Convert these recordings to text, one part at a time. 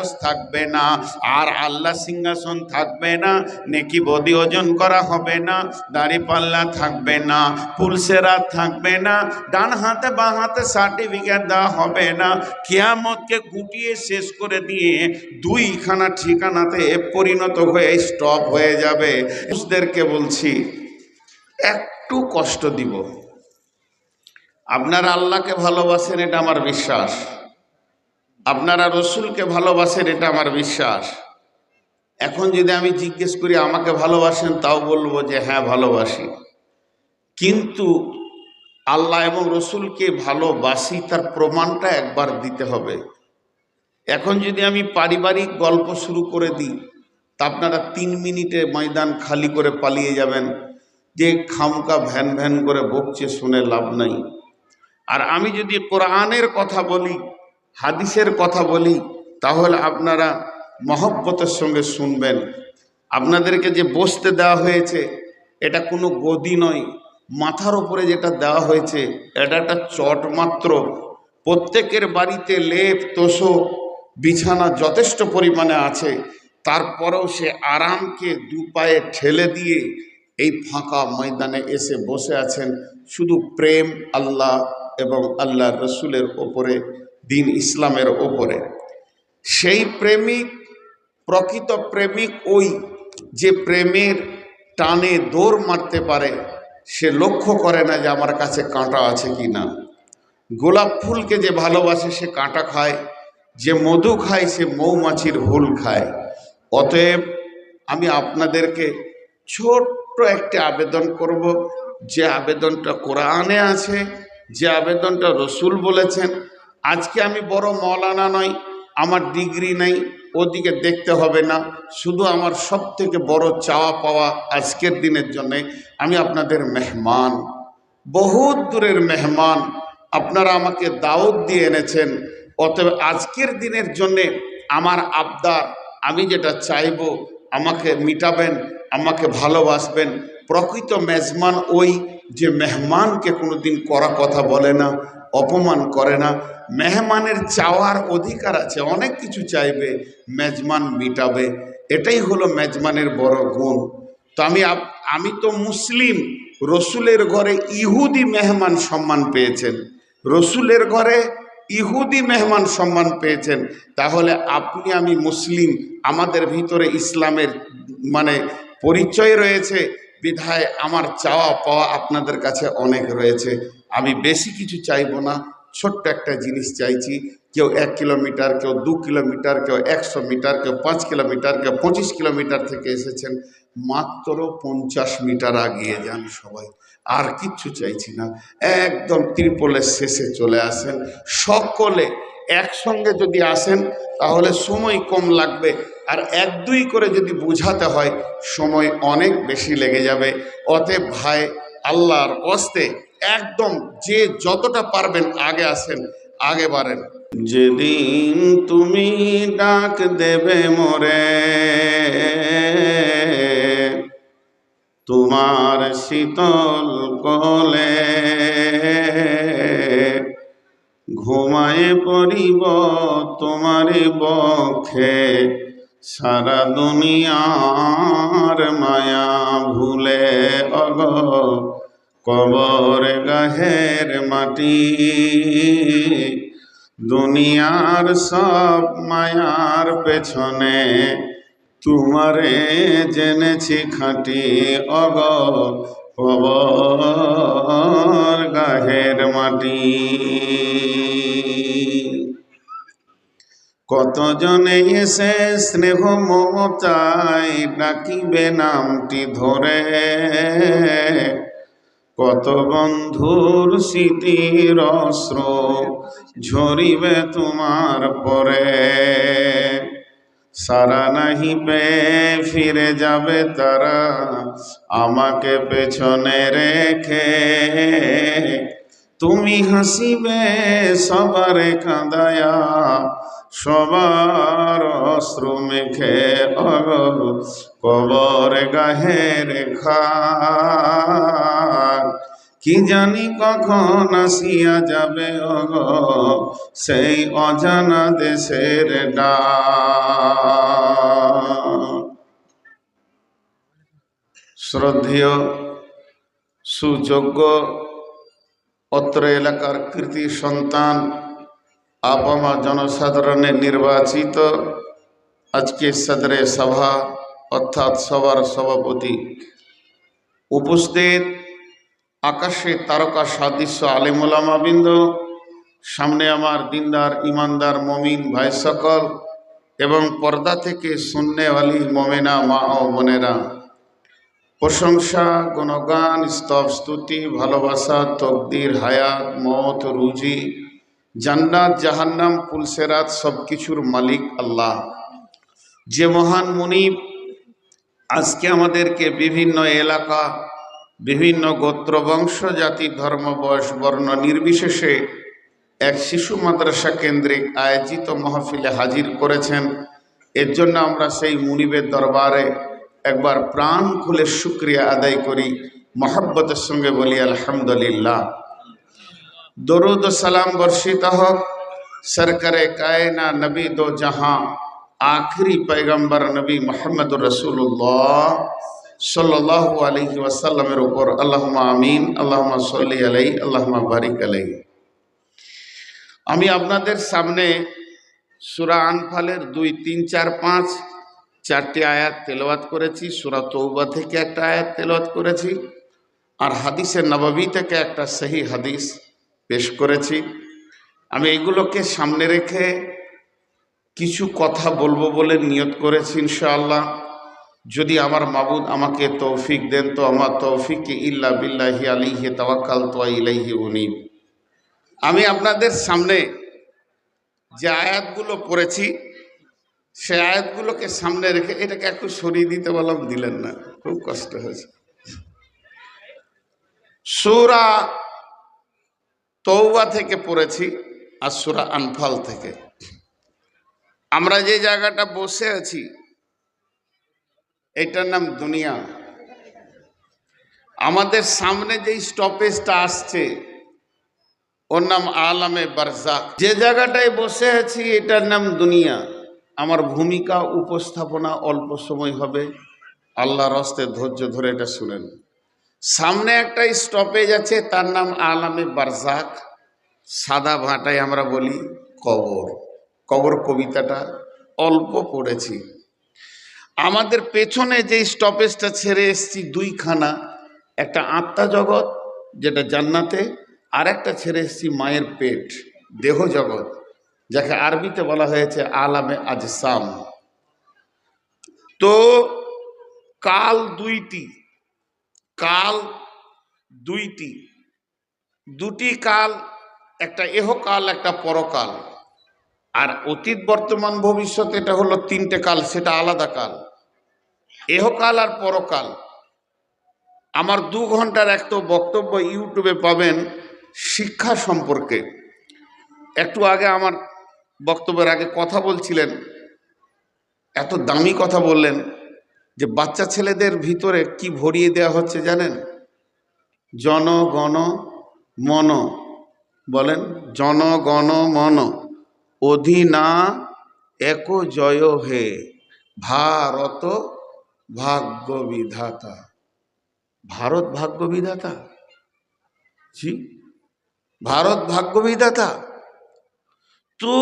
আরশ থাকবে না, আর আল্লাহ সিংহাসন থাকবে না, নেকি বদি ওজন করা হবে না, দাড়ি পাল্লা থাকবে না, পুলসেরা থাকবে না, ডান হাতে বাঁ হাতে সার্টিফিকেট দেওয়া হবে না। কিয়ামতকে গুটিয়ে শেষ করে দিয়ে দুইখানা ঠিকানাতে পরিণত হয়ে স্টপ হয়ে যাবে। মানুষদেরকে বলছি, একটু কষ্ট দিব। আপনারা আল্লাহকে ভালোবাসেন, এটা আমার বিশ্বাস। আপনারা রসুলকে ভালোবাসেন, এটা আমার বিশ্বাস। এখন যদি আমি জিজ্ঞেস করি আমাকে ভালোবাসেন, তাও বলবো যে হ্যাঁ ভালোবাসি। কিন্তু আল্লাহ এবং রসুলকে ভালোবাসি তার প্রমাণটা একবার দিতে হবে। এখন যদি আমি পারিবারিক গল্প শুরু করে দিই, তা আপনারা 3 মিনিটে ময়দান খালি করে পালিয়ে যাবেন যে খামকা ভ্যান ভ্যান করে বকছে, শুনে লাভ নাই। আর আমি যদি কোরআনের কথা বলি, হাদিসের কথা বলি, তাহলে আপনারা মহব্বতের সঙ্গে শুনবেন। আপনাদেরকে যে বসতে দেওয়া হয়েছে, এটা কোনো গদি নয়। মাথার উপরে যেটা দেওয়া হয়েছে, এটা একটা চট মাত্র। প্রত্যেকের বাড়িতে লেপ তোষক বিছানা যথেষ্ট পরিমাণে আছে, তারপরেও সে আরামকে দু পায়ে ঠেলে দিয়ে এই ফাঁকা ময়দানে এসে বসে আছেন শুধু প্রেম আল্লাহ এবং আল্লাহ রসুলের ওপরে, দিন ইসলামের ওপরে। সেই প্রেমিক, প্রকৃত প্রেমিক ওই যে প্রেমের টানে দৌড় মারতে পারে। সে লক্ষ্য করে না যে আমার কাছে কাঁটা আছে কি না। গোলাপ ফুলকে যে ভালোবাসে সে কাঁটা খায়, যে মধু খায় সে মৌমাছির হুল খায়। অতএব আমি আপনাদেরকে ছোট্ট একটি আবেদন করব, যে আবেদনটা কোরআনে আছে, যে আবেদনটা রসুল বলেছেন। আজকে আমি বড় মৌলানা নই, আমার ডিগ্রি নেই, ওদিকে দেখতে হবে না। শুধু আমার সব থেকে বড় চাওয়া পাওয়া আজকের দিনের জন্যে, আমি আপনাদের মেহমান, বহুত দূরের মেহমান। আপনারা আমাকে দাওয়াত দিয়ে এনেছেন। অতএব আজকের দিনের জন্যে আমার আবদার, আমি যেটা চাইব, আমাকে মিটাবেন, আমাকে ভালোবাসবেন। প্রকৃত মেজবান ওই যে মেহমানকে কোনোদিন করা কথা বলে না, অপমান করে না। মেহমানের চাওয়ার অধিকার আছে, অনেক কিছু চাইবে, মেজবান মিটাবে। এটাই হলো মেজবানের বড় গুণ। তো আমি তো মুসলিম, রসুলের ঘরে ইহুদি মেহমান সম্মান পেয়েছেন, রসুলের ঘরে ইহুদি মেহমান সম্মান পেয়েছেন। তাহলে আপনি আমি মুসলিম, আমাদের ভিতরে ইসলামের মানে পরিচয় রয়েছে, বিধায় আমার চাওয়া পাওয়া আপনাদের কাছে অনেক রয়েছে। আমি বেশি কিছু চাইব না, ছোট্ট একটা জিনিস চাইছি। কেউ 1 কিলোমিটার, কেউ 2 কিলোমিটার, কেউ 100 মিটার, কেউ 5 কিলোমিটার, কেউ 25 কিলোমিটার থেকে এসেছেন, মাত্র 50 মিটার আগিয়ে যান সবাই। আর কিচ্ছু চাইছি না। একদম ত্রিপলের শেষে চলে আসেন। সকলে একসঙ্গে যদি আসেন তাহলে সময় কম লাগবে, আর 1-2 করে যদি বুঝাতে হয় সময় অনেক বেশি লেগে যাবে। অতএব ভাই, আল্লাহর ওয়াস্তে একদম যে যতটা পারবেন আগে আসেন, আগে বাড়েন। যেদিন তুমি ডাক দেবে মোরে, তোমার শীতল কোলে, ঘুমায়ে পড়িব তোমার বক্ষে, সারা দুনিয়ার মায়া ভুলে। অগ কবর গাহের মাটি, দুনিয়ার সব মায়ার পেছনে তোমারে জেনেছি খাঁটি। অগ কবর গাহের মাটি। কতজনে এসে স্নেহ মমতায় ডাকিবে নামটি ধরে, কত বন্ধুর স্মৃতির অশ্রু ঝরিবে তোমার পরে। সারা নাহি পেয়ে ফিরে যাবে তারা, আমাকে পেছনে রেখে। তুমি হাসিবে সবার কাঁদায়া, সবার অশ্রু মেখে। কবর গাহের খাক কি জানি কখন আসিয়া যাবে ওগো সেই অজানা দেশের ডাক। শ্রদ্ধেয় সুযোগ্য অত্র এলাকার কৃতি সন্তান আপামা জনসাধারণের নির্বাচিত আজকে সদরে সভা অর্থাৎ সভার সভাপতি, উপস্থিত আকাশে তারকা সাদৃশ্য আলেম ওলামাবৃন্দ, সামনে আমার দিনদার ইমানদার মমিন ভাই সকল এবং পর্দা থেকে সুন্নেওয়ালি মোমেনা মা ও বোনেরা, প্রশংসা গুণগান স্তব স্তুতি ভালোবাসা তকদির হায়াত মত রুজি জান্নাত জাহান্নাম পুলসেরাত সব কিছুর মালিক আল্লাহ, যে মহান মুনিব আজকে আমাদেরকে বিভিন্ন এলাকা, বিভিন্ন গোত্র বংশ জাতি ধর্ম বয়স বর্ণ নির্বিশেষে এক শিশু মাদ্রাসা কেন্দ্রিক আয়োজিত মাহফিলে হাজির করেছেন। এর জন্য আমরা সেই মুনিবের দরবারে একবার প্রাণ খুলে শুকরিয়া আদায় করি, মহব্বতের সঙ্গে বলি আলহামদুলিল্লাহ। দরুদ ও সালাম বর্ষিত হোক সরকারে কায়না নবী দো জাহাঁ आखिरी पैगम्बर नबी मोहम्मद रसूलुल्लाह सल्लल्लाहु अलैहि वसल्लमेर ऊपर अल्लाहुम्मा आमीन अल्लाहुम्मा सल्ली अलैहि अल्लाहुम्मा बारिक अलैहि। আমি আপনাদের সামনে সূরা আনফালের 2, 3, 4, 5 চারটি আয়াত তেলাওয়াত করেছি। সূরা তওবা থেকে একটা আয়াত তেলাওয়াত করেছি, আর হাদিসে নববী থেকে একটা সহি হাদিস পেশ করেছি। আমি এগুলোকে সামনে রেখে কিছু কথা বলবো বলে নিয়ত করেছি ইনশাআল্লাহ। যদি আমার মাবুদ আমাকে তৌফিক দেন তো আমার তৌফিক ইল্লা বিল্লাহি আলাইহি তাওয়াক্কালতু ওয়া ইলাইহি উনীব। আমি আপনাদের সামনে যে আয়াতগুলো পড়েছি সেই আয়াতগুলোকে সামনে রেখে এটাকে একটু সরিয়ে দিতে বললাম, দিলেন না, খুব কষ্ট হয়েছে। সূরা তওবা থেকে পড়েছি আর সূরা আনফাল থেকে। আমরা যে জায়গাটা বসে আছি এটার নাম দুনিয়া। আমাদের সামনে যে স্টপেজটা আসছে ওর নাম আলামে বারজাখ। যে জায়গাটায় বসে আছি এটার নাম দুনিয়া। আমার ভূমিকা উপস্থাপনা অল্প সময় হবে, আল্লাহর হস্তে ধৈর্য ধরে এটা শুনেন। সামনে একটা স্টপেজ আছে তার নাম আলামে বারজাখ, সাদা ভাষায় আমরা বলি কবর। কবর কবিতাটা অল্প পড়েছি। আমাদের পেছনে যে স্টপেজটা ছেড়ে এসছি দুইখানা, একটা আত্মা জগৎ যেটা জান্নাতে, আর একটা ছেড়ে এসছি মায়ের পেট দেহ জগৎ, যাকে আরবিতে বলা হয়েছে আলামে আজসাম। তো কাল দুটি কাল, একটা এহকাল একটা পরকাল, আর অতীত বর্তমান ভবিষ্যৎ এটা হলো 3টে কাল, সেটা আলাদা কাল। এহকাল আর পরকাল। আমার 2 ঘন্টার একটা বক্তব্য ইউটিউবে পাবেন শিক্ষা সম্পর্কে। একটু আগে আমার বক্তব্যের আগে কথা বলছিলেন, এত দামি কথা বললেন যে বাচ্চা ছেলেদের ভিতরে কি ভরিয়ে দেওয়া হচ্ছে জানেন? জনগণ মন, বলেন জনগণ মন অধীনা এক জয় হে ভারত ভাগ্য বিধাতা। ভারত ভাগ্য বিধাতা, জি ভারত ভাগ্য বিধাতা। তো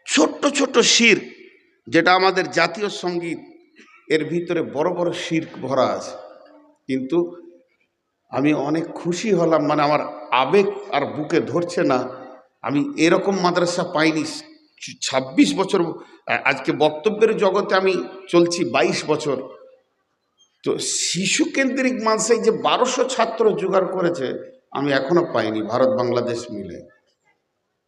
ছোট্ট ছোট্ট শিরক, যেটা আমাদের জাতীয় সঙ্গীত, এর ভিতরে বড় বড় শিরক ভরা আছে। কিন্তু আমি অনেক খুশি হলাম, মানে আমার আবেগ আর বুকে ধরছে না। আমি এরকম মাদ্রাসা পাইনি 26 বছর, আজকে বক্তব্যের জগতে আমি চলছি 22 বছর। তো শিশু কেন্দ্রিক মাদ্রাসায় যে 1200 ছাত্র জোগাড় করেছে আমি এখনো পাইনি ভারত বাংলাদেশ মিলে।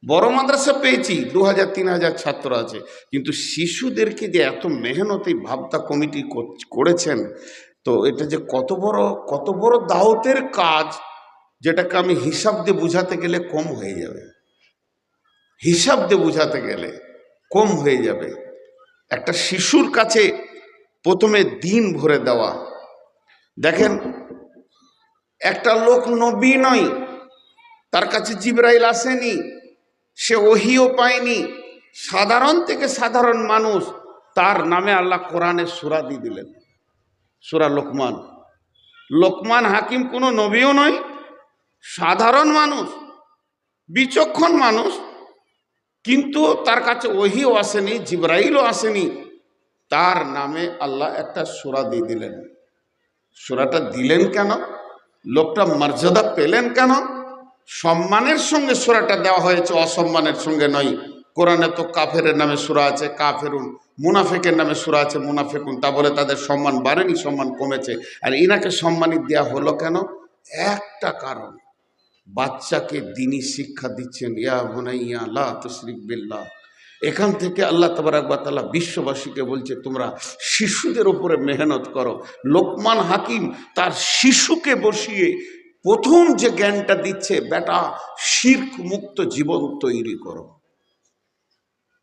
বড় মাদ্রাসা পেয়েছি, 2000-3000 ছাত্র আছে, কিন্তু শিশুদেরকে যে এত মেহনতি ভাবতা কমিটি করেছেন, তো এটা যে কত বড় দাওয়াতের কাজ, যেটাকে আমি হিসাব দিয়ে বুঝাতে গেলে কম হয়ে যাবে। হিসাব দিয়ে বুঝাতে গেলে কম হয়ে যাবে। একটা শিশুর কাছে প্রথমে দিন ভরে দেওয়া। দেখেন একটা লোক নবী নয়, তার কাছে জিবরাইল আসেনি, সে ওহিও পায়নি, সাধারণ থেকে সাধারণ মানুষ, তার নামে আল্লাহ কোরআনে সূরা দিয়ে দিলেন, সূরা লোকমান। লোকমান হাকিম কোনো নবীও নয়, সাধারণ মানুষ, বিচক্ষণ মানুষ, কিন্তু তার কাছে ওহিও আসেনি, জিবরাইলও আসেনি, তার নামে আল্লাহ একটা সূরা দিয়ে দিলেন। সূরাটা দিলেন কেন? লোকটা মর্যাদা পেলেন কেন? সম্মানের সঙ্গে সূরাটা দেওয়া হয়েছে, অসম্মানের সঙ্গে নয়। কোরআনে তো কাফেরের নামে সূরা আছে কাফেরুন, মুনাফিকের নামে সূরা আছে মুনাফিকুন, তা বলে তাদের সম্মান বাড়েনি, সম্মান কমেছে। আর ইনাকে সম্মানিত দেওয়া হলো কেন? একটা কারণ, বাচ্চাকে দ্বীনি শিক্ষা দিচ্ছেন, ইয়া বুনাইয়া লা তুশরিক বিল্লাহ। এখান থেকে আল্লাহ তাবারক ওয়া তাআলা বিশ্ববাসীকে বলছে তোমরা শিশুদের উপরে মেহনত করো। লোকমান হাকিম তার শিশুকে বসিয়ে প্রথম যে জ্ঞানটা দিচ্ছে, বেটা শিরক মুক্ত জীবন তৈরি করো।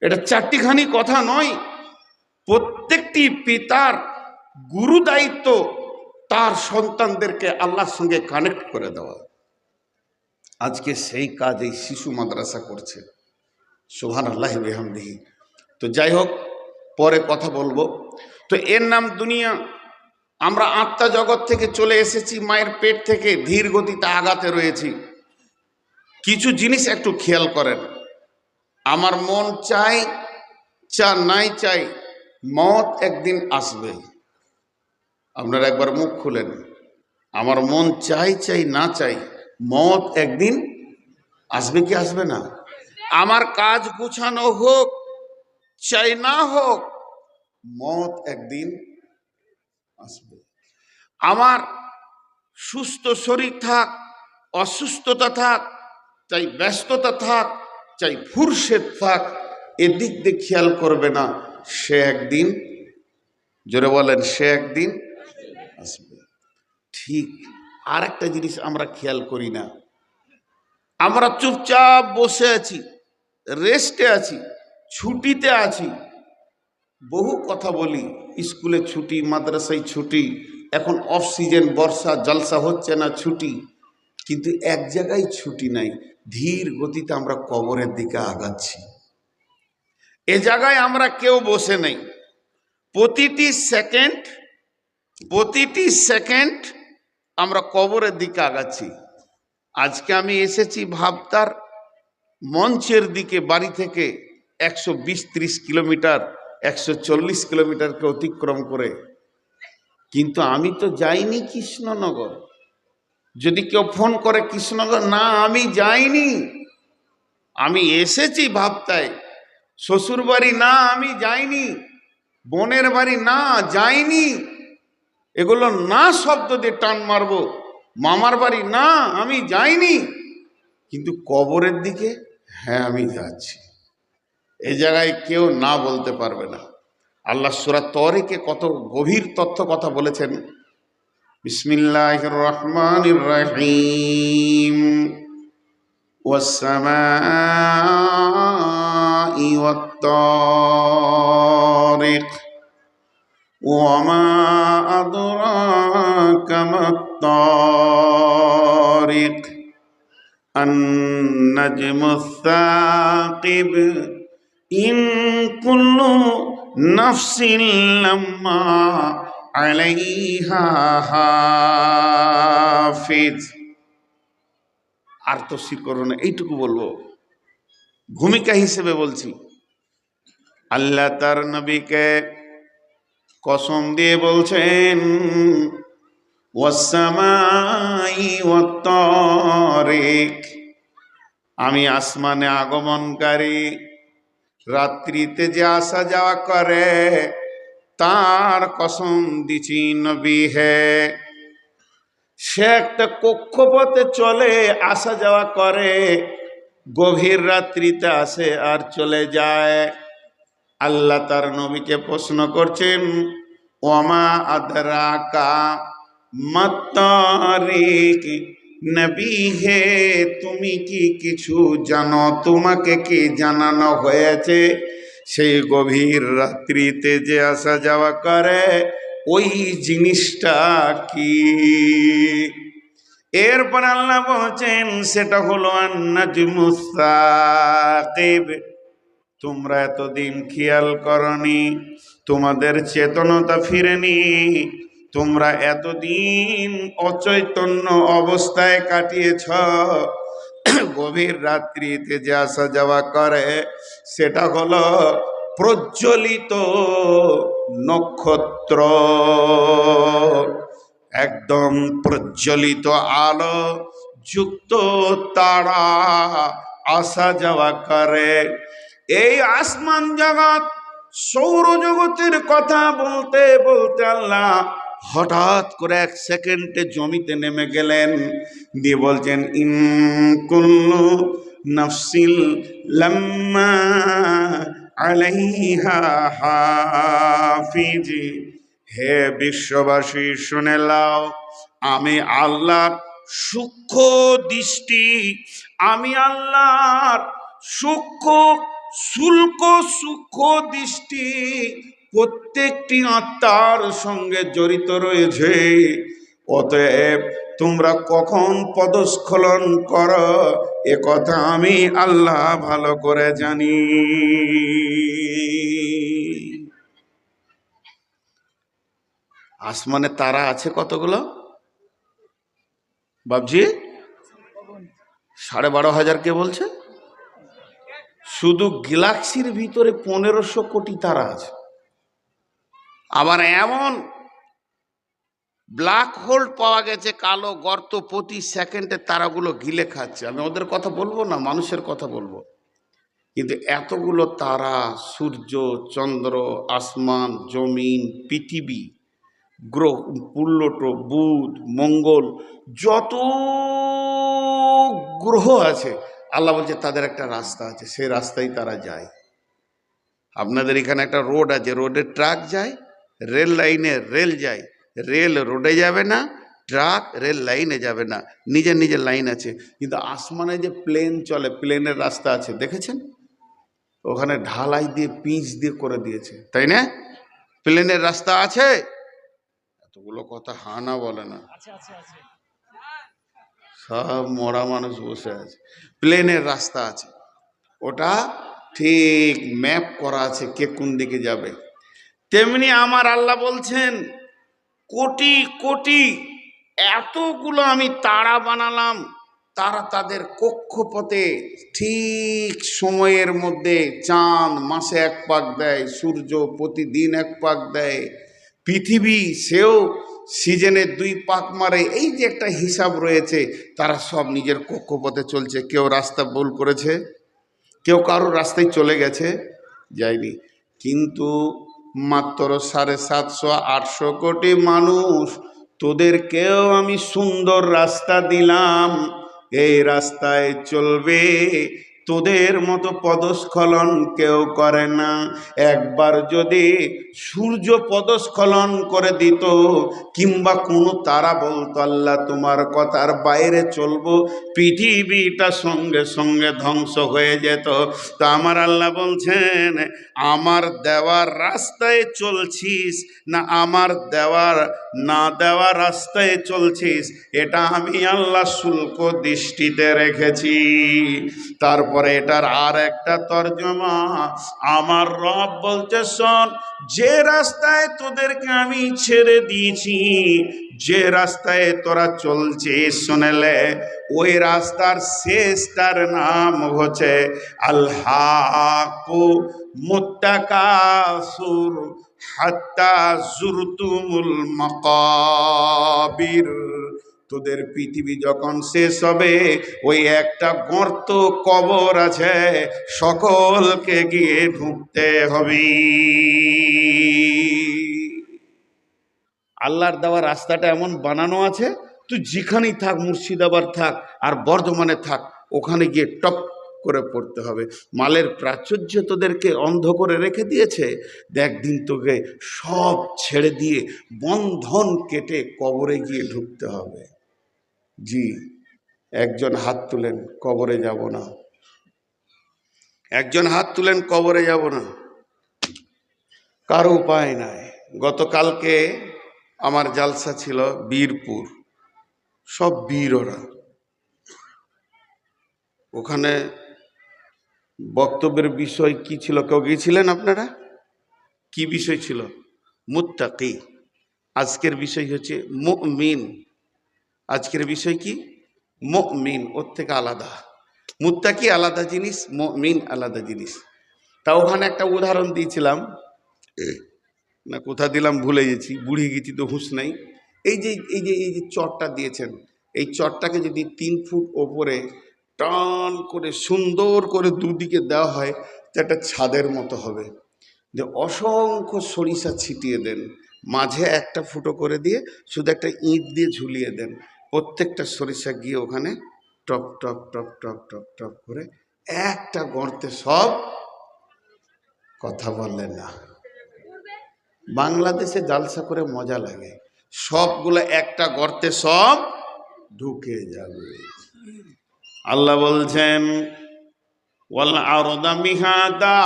এটা চারটিখানি কথা নয়, প্রত্যেকটি পিতার গুরু দায়িত্ব তার সন্তানদেরকে আল্লাহর সঙ্গে কানেক্ট করে দেওয়া। আজকে সেই কাজ এই শিশু মাদ্রাসা করছে, সুবহানাল্লাহি ওয়া বিহামদিহি। তো যাই হোক, পরে কথা বলবো। তো এর নাম দুনিয়া। আমরা আত্মা জগৎ থেকে চলে এসেছি, মায়ের পেট থেকে ধীর গতিতে আগাতে রয়েছি। কিছু জিনিস একটু খেয়াল করেন। আমার মন চাই চা নাই চাই, মত একদিন আসবে। আপনারা একবার মুখ খুলেন, আমার মন চাই চাই না চাই, মত একদিন আসবে কি আসবে না? আমার কাজ গুছানো হোক চাই না হোক, মত একদিন আসবে। আমার সুস্থ শরীর থাক অসুস্থতা থাক, চাই ব্যস্ততা থাক চাই ফুরসেত থাক, এদিক দিয়ে খেয়াল করবে না, সে একদিন, জোরে বলেন, সে একদিন আসবে। ঠিক আর একটা জিনিস আমরা খেয়াল করি না, আমরা চুপচাপ বসে আছি, রেস্টে আছি, ছুটিতে আছি, বহু কথা বলি, স্কুলে ছুটি, মাদ্রাসায় ছুটি, এখন অফ সিজন, বর্ষা, জলসা হচ্ছে না, ছুটি। কিন্তু এক জায়গায় ছুটি নাই, ধীর গতিতে আমরা কবরের দিকে আগাচ্ছি। এ জায়গায় আমরা কেউ বসে নেই। প্রতিটি সেকেন্ড আমরা কবরের দিকে আগাচ্ছি। আজকে আমি এসেছি ভাবতার মঞ্চের দিকে, বাড়ি থেকে 120-30 কিলোমিটার, 140 কিলোমিটারকে অতিক্রম করে, কিন্তু আমি তো যাইনি কৃষ্ণনগর। যদি কেউ ফোন করে কৃষ্ণনগর, না আমি যাইনি, আমি এসেছি ভাবতায়। শ্বশুর বাড়ি, না আমি যাইনি। বোনের বাড়ি, না যাইনি। এগুলো না শব্দ দিয়ে টান মারবো। মামার বাড়ি, না আমি যাইনি। কিন্তু কবরের দিকে, হ্যাঁ আমি যাচ্ছি। এই জায়গায় কেউ না বলতে পারবে না। আল্লাহ সূরা তরিকে কত গভীর তথ্য কথা বলেছেন। বিসমিল্লাহির রহমানির রহিম। ওয়াস-সামাই ওয়াত-তারিক ওয়া মা আদরাকা মাত-তারিক আন-নাজমুস-সাকিব ইন কুল্লু নাফসিন লাম্মা আলাইহা হাফিজ। আর তফসির করো না, এইটুকু বলবো, ভূমিকা হিসেবে বলছি। আল্লাহ তার নবীকে কসম দিয়ে বলছেন, ওয়াস-সামাই ওয়াত-তারিক, আমি আসমানে আগমনকারী, রাত্রিতে যে আসা যাওয়া করে তার কসম দিছি নবী হে। সে একটা কক্ষপথে চলে, আসা যাওয়া করে, গভীর রাত্রিতে আসে আর চলে যায়। আল্লাহ তার নবীকে প্রশ্ন করছেন, ওয়ামা আদরাকা মাত-তারিক, নবী হে তুমি কি কিছু জানো? তোমাকে কি জানানো হয়েছে সেই গভীর রাত্রিতে যে আসা যাওয়া করে ওই জিনিসটা কি? এরপর আল্লাহ বলছেন সেটা হলো আন-নাজমুস সাকিব। তোমরা এতদিন খেয়াল করনি, তোমাদের চেতনতা ফিরেনি, তোমরা এতদিন অচৈতন্য অবস্থায় কাটিয়েছ। গভীর রাত্রিতে যে আসা যাওয়া করে সেটা হলো প্রজ্বলিত নক্ষত্র, একদম প্রজ্বলিত আলো যুক্ত তারা আসা যাওয়া করে। এই আসমান জগৎ সৌরজগতের কথা বলতে বলতে আল্লাহ হঠাৎ করে এক সেকেন্ডে জমিতে নেমে গেলেন, দিয়ে বলছেন ইন কুল্লু নাফসিল লাম্মা আলাইহা হাফিজ। হে বিশ্ববাসী শুনে লাও, আমি আল্লাহর সূক্ষ্ম দৃষ্টি, আমি আল্লাহর সূক্ষ্ম দৃষ্টি প্রত্যেকটি আত্মার সঙ্গে জড়িত রয়েছে। অতএব তোমরা কখন পদস্খলন করো এ কথা আমি আল্লাহ ভালো করে জানি। আসমানে তারা আছে কতগুলো বাবজি? 12,500 কে বলছে? শুধু গ্যালাক্সির ভিতরে 1500 কোটি তারা আছে। আবার এমন ব্ল্যাক হোল পাওয়া গেছে, কালো গর্ত, প্রতি সেকেন্ডে তারাগুলো গিলে খাচ্ছে। আমি ওদের কথা বলবো না, মানুষের কথা বলবো। কিন্তু এতগুলো তারা, সূর্য, চন্দ্র, আসমান, জমিন, পৃথিবী, গ্রহ, প্লুটো, বুধ, মঙ্গল, যত গ্রহ আছে আল্লাহ বলছে তাদের একটা রাস্তা আছে, সেই রাস্তায় তারা যায়। আপনাদের এখানে একটা রোড আছে, রোডে ট্রাক যায়, রেল লাইনে রেল যায়, রেল রোডে যাবে না, ট্রাক রেল লাইনে যাবে না, নিজের নিজের লাইন আছে। কিন্তু আসমানে যে প্লেন চলে, প্লেনের রাস্তা আছে, দেখেছেন? ওখানে ঢালাই দিয়ে পিচ দিয়ে করে দিয়েছে, তাই না? প্লেনের রাস্তা আছে। এতগুলো কথা হানা বলে না, সব মরা মানুষ বসে আছে। প্লেনের রাস্তা আছে, ওটা ঠিক ম্যাপ করা আছে কে কোন দিকে যাবে। তেমনি আমার আল্লাহ বলছেন কোটি কোটি এতগুলো আমি তারা বানালাম, তারা তাদের কক্ষপথে ঠিক সময়ের মধ্যে, চাঁদ মাসে এক পাক দেয়, সূর্য প্রতিদিন এক পাক দেয়, পৃথিবী সেও সিজনে 2 পাক মারে। এই যে একটা হিসাব রয়েছে, তারা সব নিজের কক্ষপথে চলছে। কেউ রাস্তা ভুল করেছে? কেউ কারোর রাস্তায় চলে গেছে? যায়নি। কিন্তু মাত্র 750-800 কোটি মানুষ, তোদেরকেও আমি সুন্দর রাস্তা দিলাম, এই রাস্তায় চলবে। তোদের মতো পদস্খলন কেউ করে না। একবার যদি সূর্য পদস্খলন করে দিত, কিংবা কোনো তারা বলতো আল্লাহ তোমার কথার বাইরে চলবো, পৃথিবীটা সঙ্গে সঙ্গে ধ্বংস হয়ে যেত। তো আমার আল্লাহ বলছেন আমার দেওয়ার রাস্তায় চলছিস না আমার দেওয়ার না দেওয়া রাস্তায় চলছিস, এটা আমি আল্লাহ শুল্ক দৃষ্টিতে রেখেছি। তারপরে এটার আর একটা তর্জমা আমার রব বলছে শোন, যে রাস্তায় তোদেরকে আমি ছেড়ে দিয়েছি, যে রাস্তায় তোরা চলছিস, শুনেলে ওই রাস্তার শেষটার নাম হচ্ছে আল হাকু মুত্তাকাসুর হাত্তা জুরতুমুল মাকাবির। তোদের পৃথিবী যখন শেষ হবে, ওই একটা গর্ত কবর আছে, সকলকে গিয়ে ঢুকতে হবে। আল্লাহর দেওয়া রাস্তাটা এমন বানানো আছে, তুই যেখানেই থাক, মুর্শিদাবাদ থাক আর বর্ধমানে থাক, ওখানে গিয়ে টপ করে পড়তে হবে। মালের প্রাচুর্য তোদেরকে অন্ধ করে রেখে দিয়েছে, একদিন তোকে সব ছেড়ে দিয়ে বন্ধন কেটে কবরে গিয়ে ঢুকতে হবে। জি, একজন হাত তুলেন, কবরে যাব না। একজন হাত তুলেন, কবরে যাব না। কারো উপায় নাই। গতকালকে আমার জালসা ছিল বীরপুর, সব বীর ওরা। ওখানে বক্তব্যের বিষয় কি ছিল? কেউ গিয়েছিলেন আপনারা? কি বিষয় ছিল? মুত্তাকি। আজকের বিষয় হচ্ছে মুমিন। আজকের বিষয় কি? মুমিন। ওর থেকে আলাদা। মুত্তাকি আলাদা জিনিস, মুমিন আলাদা জিনিস। তা ওখানে একটা উদাহরণ দিয়েছিলাম, না কোথা দিলাম ভুলে গেছি, বুড়ি গেছি তো হুঁশ নাই। এই যে চটটা দিয়েছেন, এই চটটাকে যদি 3 ফুট ওপরে টান করে সুন্দর করে দুদিকে দেওয়া হয় তো একটা ছাদের মতো হবে। যে অসংখ্য সরিষা ছিটিয়ে দেন, মাঝে একটা ফুটো করে দিয়ে শুধু একটা ইঁট দিয়ে ঝুলিয়ে দেন, প্রত্যেকটা সরিষা গিয়ে ওখানে top top top top top top করে একটা গর্তে সব। কথা বললেন না? বাংলাদেশে জালসা করে মজা লাগে, সবগুলো একটা গর্তে সব ঢুকে যাবে। আল্লাহ বলছেন ওয়াল আরদা মিহাদা,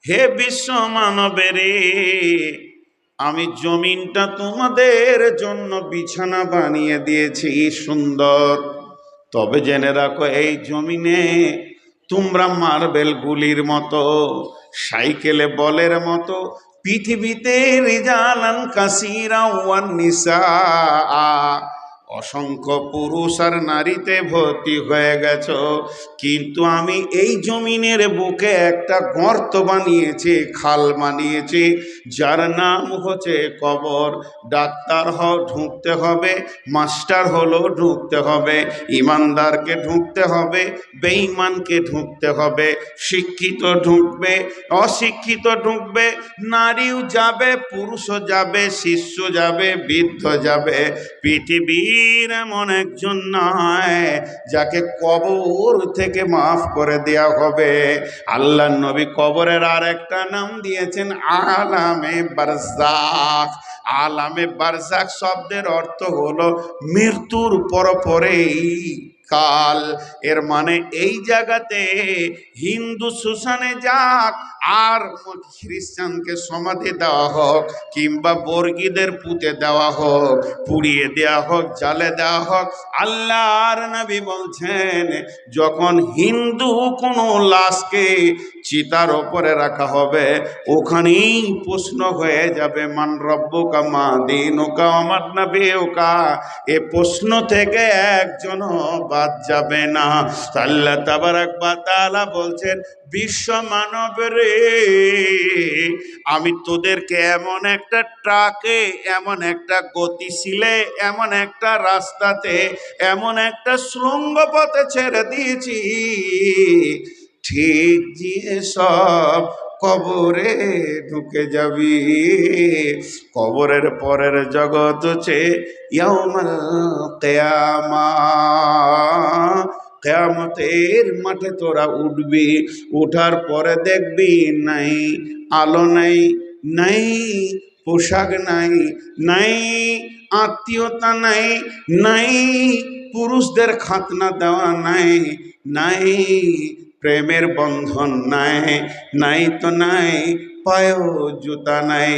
হে বিশ্ব মানবেরে, আমি জমিনটা তোমাদের জন্য বিছানা বানিয়ে দিয়েছি সুন্দর। তবে জেনে রাখো এই জমিনে তোমরা মার্বেল গুলির মতো, সাইকেলে বলের মতো পৃথিবীতে রিজালান কাসীরা ওয়ান নিসা, অসংখ্য পুরুষ আর নারীতে ভর্তি হয়ে গেছো, কিন্তু আমি এই জমিনের বুকে একটা গর্ত বানিয়েছি, খাল বানিয়েছি, যার নাম হচ্ছে কবর। ডাক্তার ঢুকতে হবে, মাস্টার হলো ঢুকতে হবে, ইমানদারকে ঢুকতে হবে, বেঈমানকে ঢুকতে হবে, শিক্ষিত ঢুকবে, অশিক্ষিত ঢুকবে, নারীও যাবে, পুরুষও যাবে, শিশু যাবে, বৃদ্ধ যাবে। পৃথিবীর এমন একজন নয় যাকে কবর থেকে মাফ করে দেয়া হবে। আল্লাহ নবী কবরের আর একটা নাম দিয়েছেন আলামে বারজাখ। আলামে বারজাখ শব্দের অর্থ হলো মৃত্যুর পরেই কাল। এর মানে এই জায়গাতে হিন্দু শ্মশানে যাক আর খ্রিস্টানকে সমাধি দেওয়া হোক, কিংবা বর্গীদের পুঁতে দেওয়া হোক, পুড়িয়ে দেওয়া হোক, জ্বালে দেওয়া হোক, আল্লাহর নবী বলছেন যখন হিন্দু কোনো লাশকে চিতার ওপরে রাখা হবে, ওখানেই প্রশ্ন হয়ে যাবে মান রব্বুকা মা দীনুকা ওয়া মান নাবিয়ুকা। এ প্রশ্ন থেকে একজনও বাদ যাবে না। আল্লাহ তাবারাক ওয়া তাআলা বলছেন বিশ্ব মানব রে, আমি তোদেরকে এমন একটা ট্রাকে, এমন একটা গতিশীলে, এমন একটা রাস্তাতে, এমন একটা সুড়ঙ্গ পথে ছেড়ে দিয়েছি, ঠিক দিয়ে সব কবরে ঢুকে যাবি। কবরের পরের জগৎ হচ্ছে ইয়াউমাল কিয়ামাহ। কিয়ামতের মাঠে তোরা উঠবি, উঠার পরে দেখবি নাই আলো, নাই নাই পোশাক, নাই নাই আত্মীয়তা, নাই নাই পুরুষদের খাতনা দেওয়া, নাই নাই প্রেমের বন্ধন, নাই নাই তো নাই পায়েও জুতা নাই।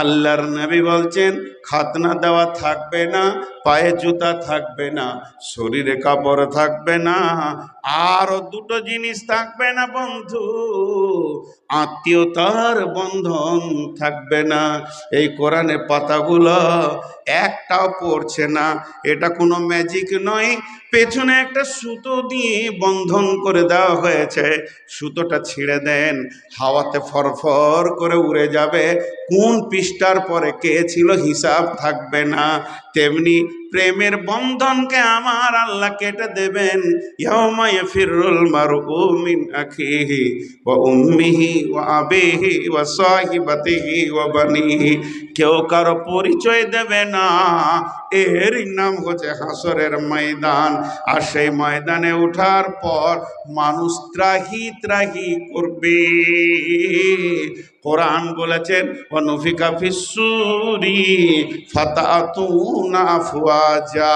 আল্লাহর নবী বলছেন খাতনা দেওয়া থাকবে না, পায়ে জুতা থাকবে না, শরীরে কাপড় থাকবে না, আর দুটো জিনিস থাকবে না বন্ধু, আত্মীয়তার বন্ধন থাকবে না। এই কোরআনে পাতাগুলো একটাও পড়ছে না। এটা কোনো ম্যাজিক নয়, পেছনে একটা সুতো দিয়ে বন্ধন করে দেওয়া হয়েছে, সুতোটা ছিঁড়ে দেন, হাওয়াতে ফরফর করে উড়ে যাবে, কোন পৃষ্ঠার পরে কে ছিল হিসাব থাকবে না। তেমনি প্রেমের বন্ধনকে আমার আল্লাহ কেটে দেবেন। ইয়াউমা ইয়াফিরুল মারউ মিন আখিহি ওয়া উম্মিহি ওয়া আবিহি ওয়া সাহিবাতিহি ওয়া বানিহি। কেউ কারো পরিচয় দেবে না। এর নাম হচ্ছে হাসরের ময়দান। আর সেই ময়দানে ওঠার পর মানুষ ত্রাহি ত্রাহি করবে। কোরআন বলেছেন ওয়ানুফিকা ফিস-সূরি ফাতাতুনা আফওয়াজা।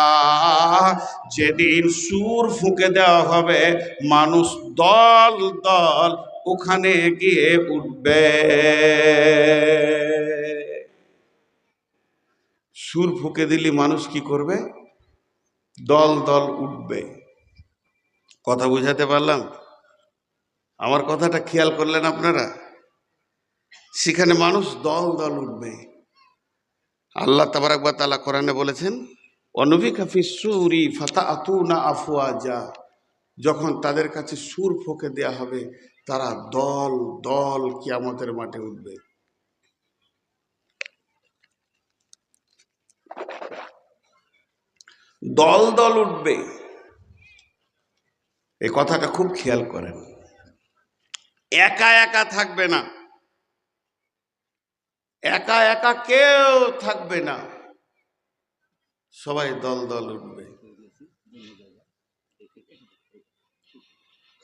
যেদিন সুর ফুঁকে দেওয়া হবে, মানুষ দল দল ওখানে গিয়ে উঠবে। সুর ফুঁকে দিলে মানুষ কি করবে? দল দল উঠবে। কথা বুঝাতে পারলাম? আমার কথাটা খেয়াল করলেন আপনারা? সেখানে মানুষ দল দল উঠবে। আল্লাহ তাবারাক ওয়া তাআলা কোরআনে বলেছেন, অনুফিকা ফিস সূরি ফাতাতুনা আফওয়াজা, যখন তাদের কাছে সুর ফুঁকে দেয়া হবে তারা দল দল কিয়ামতের মাঠে উঠবে। দল দল উঠবে। এই কথাটা খুব খেয়াল করেন। একা একা থাকবে না, একা একা কেউ থাকবে না, সবাই দল দল উঠবে।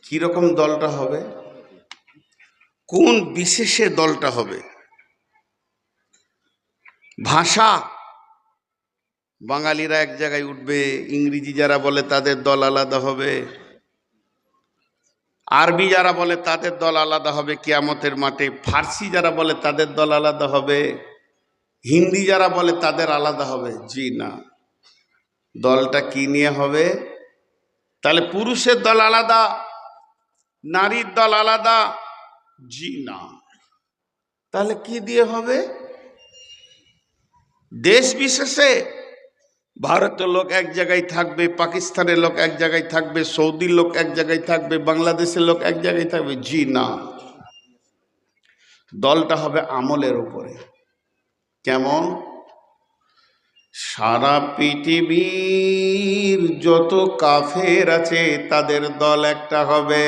কিরকম দলটা হবে? কোন বিশেষে দলটা হবে? ভাষা, বাঙালিরা এক জায়গায় উঠবে, ইংরেজি যারা বলে তাদের দল আলাদা হবে, আরবি যারা বলে তাদের দল আলাদা হবে কিয়ামতের মাঠে, ফার্সি যারা বলে তাদের দল আলাদা হবে, হিন্দি যারা বলে তাদের আলাদা হবে। জি না। দলটা কি নিয়ে হবে? তাহলে পুরুষের দল আলাদা, নারীর দল আলাদা? জি না। তাহলে কি দিয়ে হবে? দেশ বিশেষে ভারতের লোক এক জায়গায় থাকবে, পাকিস্তানের লোক এক জায়গায় থাকবে, সৌদির লোক এক জায়গায় থাকবে, বাংলাদেশের লোক এক জায়গায় থাকবে? জি না। দলটা হবে আমলের উপরে। কেমন? সারা পৃথিবীর যত কাফের আছে তাদের দল একটা হবে,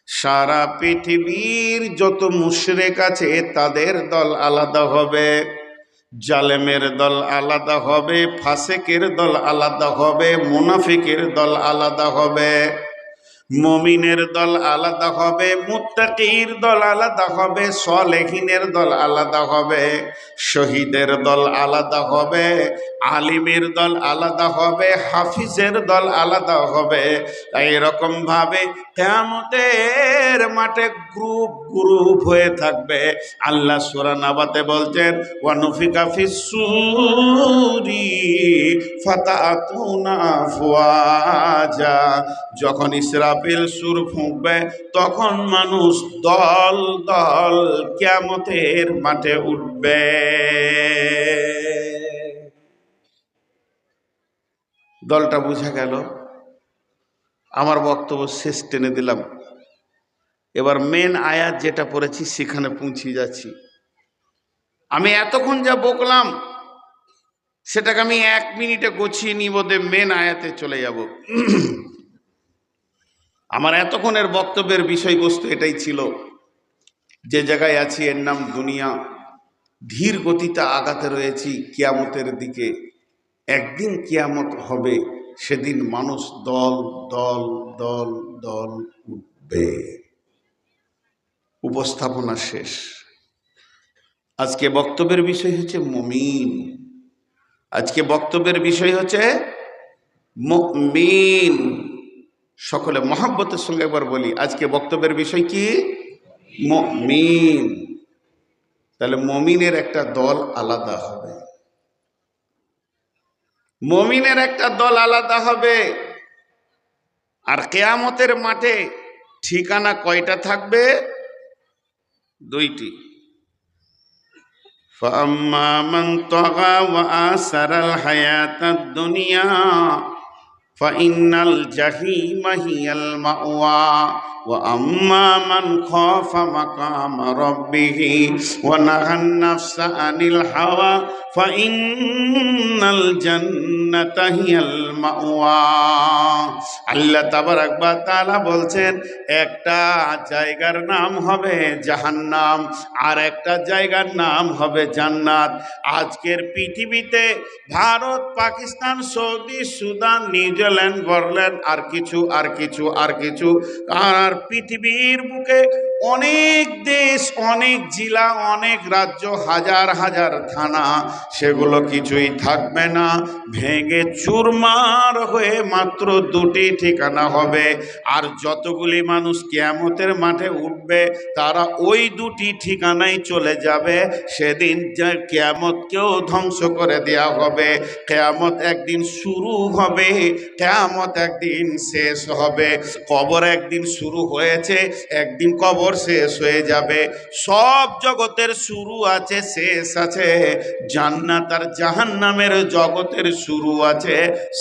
সারা পৃথিবীর যত মুশরিক আছে তাদের দল আলাদা হবে, জালেমের দল আলাদা হবে, ফাসেকের দল আলাদা হবে, মুনাফিকের দল আলাদা হবে, মুমিনের দল আলাদা হবে, মুত্তাকির দল আলাদা হবে, সালেহিনের দল আলাদা হবে, শহীদের দল আলাদা হবে, আলিমের দল আলাদা হবে, হাফিজের দল আলাদা হবে। এইরকম ভাবে কিয়ামতের মাঠে গ্রুপ গ্রুপ হয়ে থাকবে। আল্লাহ সূরা নাবাতে বলছেন, ওয়া নুফিকা ফিস সূরি ফাতাতুনা আফওয়াজা, যখন ইসরাফিল সুর ফুঁকবে তখন মানুষ দল দল কিয়ামতের মাঠে উঠবে। দলটা বুঝা গেল? আমার বক্তব্য শেষ টেনে দিলাম। এবার মেন আয়াত যেটা পড়েছি সেখানে পৌঁছে যাচ্ছি। আমি এতক্ষণ যা বকলাম সেটাকে আমি 1 মিনিটে গুছিয়ে নিব, মেন আয়াতে চলে যাব। আমার এতক্ষণের বক্তব্যের বিষয়বস্তু এটাই ছিল, যে জায়গায় আছি এর নাম দুনিয়া, ধীর গতিতে আগাতে রয়েছি কিয়ামতের দিকে। একদিন কিয়ামত হবে, সেদিন মানুষ দল দল দল দল উঠবে। উপস্থাপনা শেষ। আজকে বক্তব্যের বিষয় হচ্ছে মুমিন। আজকে বক্তব্যের বিষয় হচ্ছে মুমিন। সকলে মহব্বতের সঙ্গে একবার বলি, আজকে বক্তব্যের বিষয় কি? মুমিন। তাহলে মুমিনের একটা দল আলাদা হবে, মুমিনের একটা দল আলাদা হবে। আর কিয়ামতের মাঠে ঠিকানা কয়টা থাকবে? 2টি। ফাআম্মা মান তাগা ওয়া আসারাল হায়াতাদ দুনিয়া ফাইন্নাল জাহিমা হিয়াল মাওয়া ওয়া আম্মা মান খাফা মাকামা রাব্বিহি ওয়া নাহান নাফসা আনিল হাওয়া ফাইন্নাল জান্নাতা হিয়াল মাওয়া। আল্লাহ তাবারাক ওয়া তাআলা বলছেন, একটা জায়গার নাম হবে জাহান্নাম, আর একটা জায়গার নাম হবে জান্নাত। আজকের পৃথিবীতে Bharat, Pakistan, Saudi, Sudan, New Zealand, বললেন আর কিছু আর কিছু আর কিছু, আর পৃথিবীর বুকে অনেক দেশ, অনেক জেলা, অনেক রাজ্য, হাজার হাজার থানা, সেগুলো কিছুই থাকবে না, ভেঙে চুরমার হয়ে মাত্র দুটি ঠিকানা হবে। আর যতগুলি মানুষ কিয়ামতের মাঠে উঠবে তারা ওই দুটি ঠিকানায় চলে যাবে। সেদিন কিয়ামতকেও ধ্বংস করে দেওয়া হবে। কিয়ামত একদিন শুরু হবে, কিয়ামত একদিন শেষ হবে। কবর একদিন শুরু হয়েছে, একদিন কবর শেষ হয়ে যাবে। সব জগতের শুরু আছে, শেষ আছে। জান্নাত আর জাহান্নামের জগতের শুরু আছে,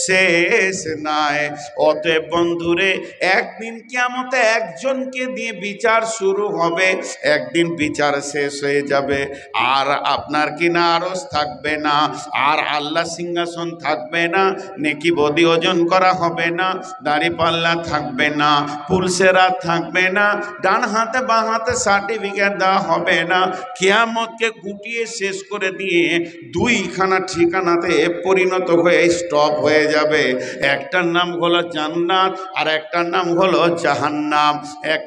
শেষ নাই। অতএব বন্ধুরে, একদিন কিয়ামতে একজনকে দিয়ে বিচার শুরু হবে, একদিন বিচার শেষ হয়ে যাবে। আর আপনার কিনা আরশ থাকবে না, আর আল্লাহ সিংহাসন থাকবে না, নেকি বদি ওজন করা হবে না, দাড়ি পাল্লা থাকবে না, পুলসেরা থাকবে না, ডান হাতে বাঁ হাতে সার্টিফিকেট দেওয়া হবে না। কিয়ামতকে গুটিয়ে শেষ করে দিয়ে দুইখানা ঠিকানাতে পরিণত হয়ে স্টপ হয়ে যাবে। একটার নাম হলো জান্নাত আর একটার নাম হলো জাহান্নাম। এক